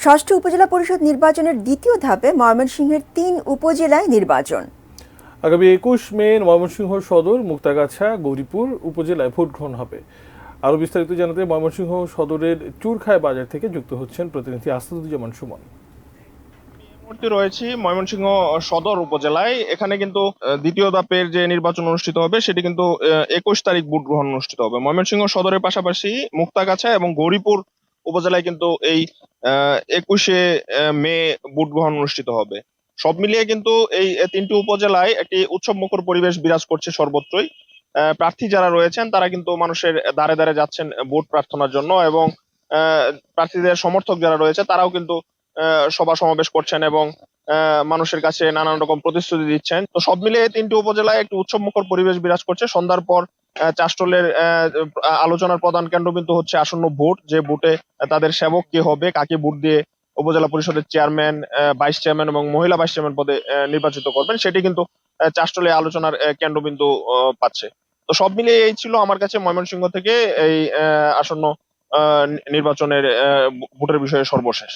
ষষ্ঠ উপজেলা পরিষদ নির্বাচনের দ্বিতীয় ধাপে ময়মনসিংহের ৩ উপজেলায় নির্বাচন। আগামী ২১ মে ময়মনসিংহ সদর, মুক্তাগাছা, গৌরীপুর উপজেলায় ভোট গ্রহণ হবে। আরো বিস্তারিত জানাতে ময়মনসিংহ সদরের চুরখায় বাজার থেকে যুক্ত হচ্ছেন প্রতিনিধি আসাদুজ্জামান সুমন। মুহূর্তে রয়েছি ময়মনসিংহ সদর উপজেলায়। এখানে কিন্তু দ্বিতীয় ধাপের যে নির্বাচন অনুষ্ঠিত হবে সেটি কিন্তু ২১ তারিখ ভোট গ্রহণ অনুষ্ঠিত হবে। ময়মনসিংহ সদরের পাশাপাশি মুক্তাগাছা এবং গৌরীপুর উপজেলায় কিন্তু এই ২১শে মে ভোট গ্রহণ অনুষ্ঠিত হবে। সব মিলিয়ে কিন্তু এই তিনটি উপজেলায় একটি উৎসবমুখর পরিবেশ বিরাজ করছে সর্বত্রই। প্রার্থী যারা রয়েছেন তারা কিন্তু মানুষের দ্বারে দ্বারে যাচ্ছেন ভোট প্রার্থনার জন্য, এবং প্রার্থীদের সমর্থক যারা রয়েছে তারাও কিন্তু সভা সমাবেশ করছেন এবং মানুষের কাছে নানান রকম প্রতিশ্রুতি দিচ্ছেন। তো সব মিলিয়ে তিনটি উপজেলায় একটি উৎসবমুখর পরিবেশ বিরাজ করছে। সন্ধ্যার পর চাষটলের আলোচনার প্রধান কেন্দ্রবিন্দু হচ্ছে আসন্ন ভোট, যে ভোটে তাদের সেবক কে হবে, কাকে ভোট দিয়ে উপজেলা পরিষদের চেয়ারম্যান, ভাইস চেয়ারম্যান এবং মহিলা ভাইস চেয়ারম্যান পদে নির্বাচিত করবেন, সেটি কিন্তু চাষটলে আলোচনার কেন্দ্রবিন্দু পাচ্ছে। তো সব মিলিয়ে এই ছিল আমার কাছে ময়মনসিংহ থেকে এই আসন্ন নির্বাচনের ভোটের বিষয়ে সর্বশেষ।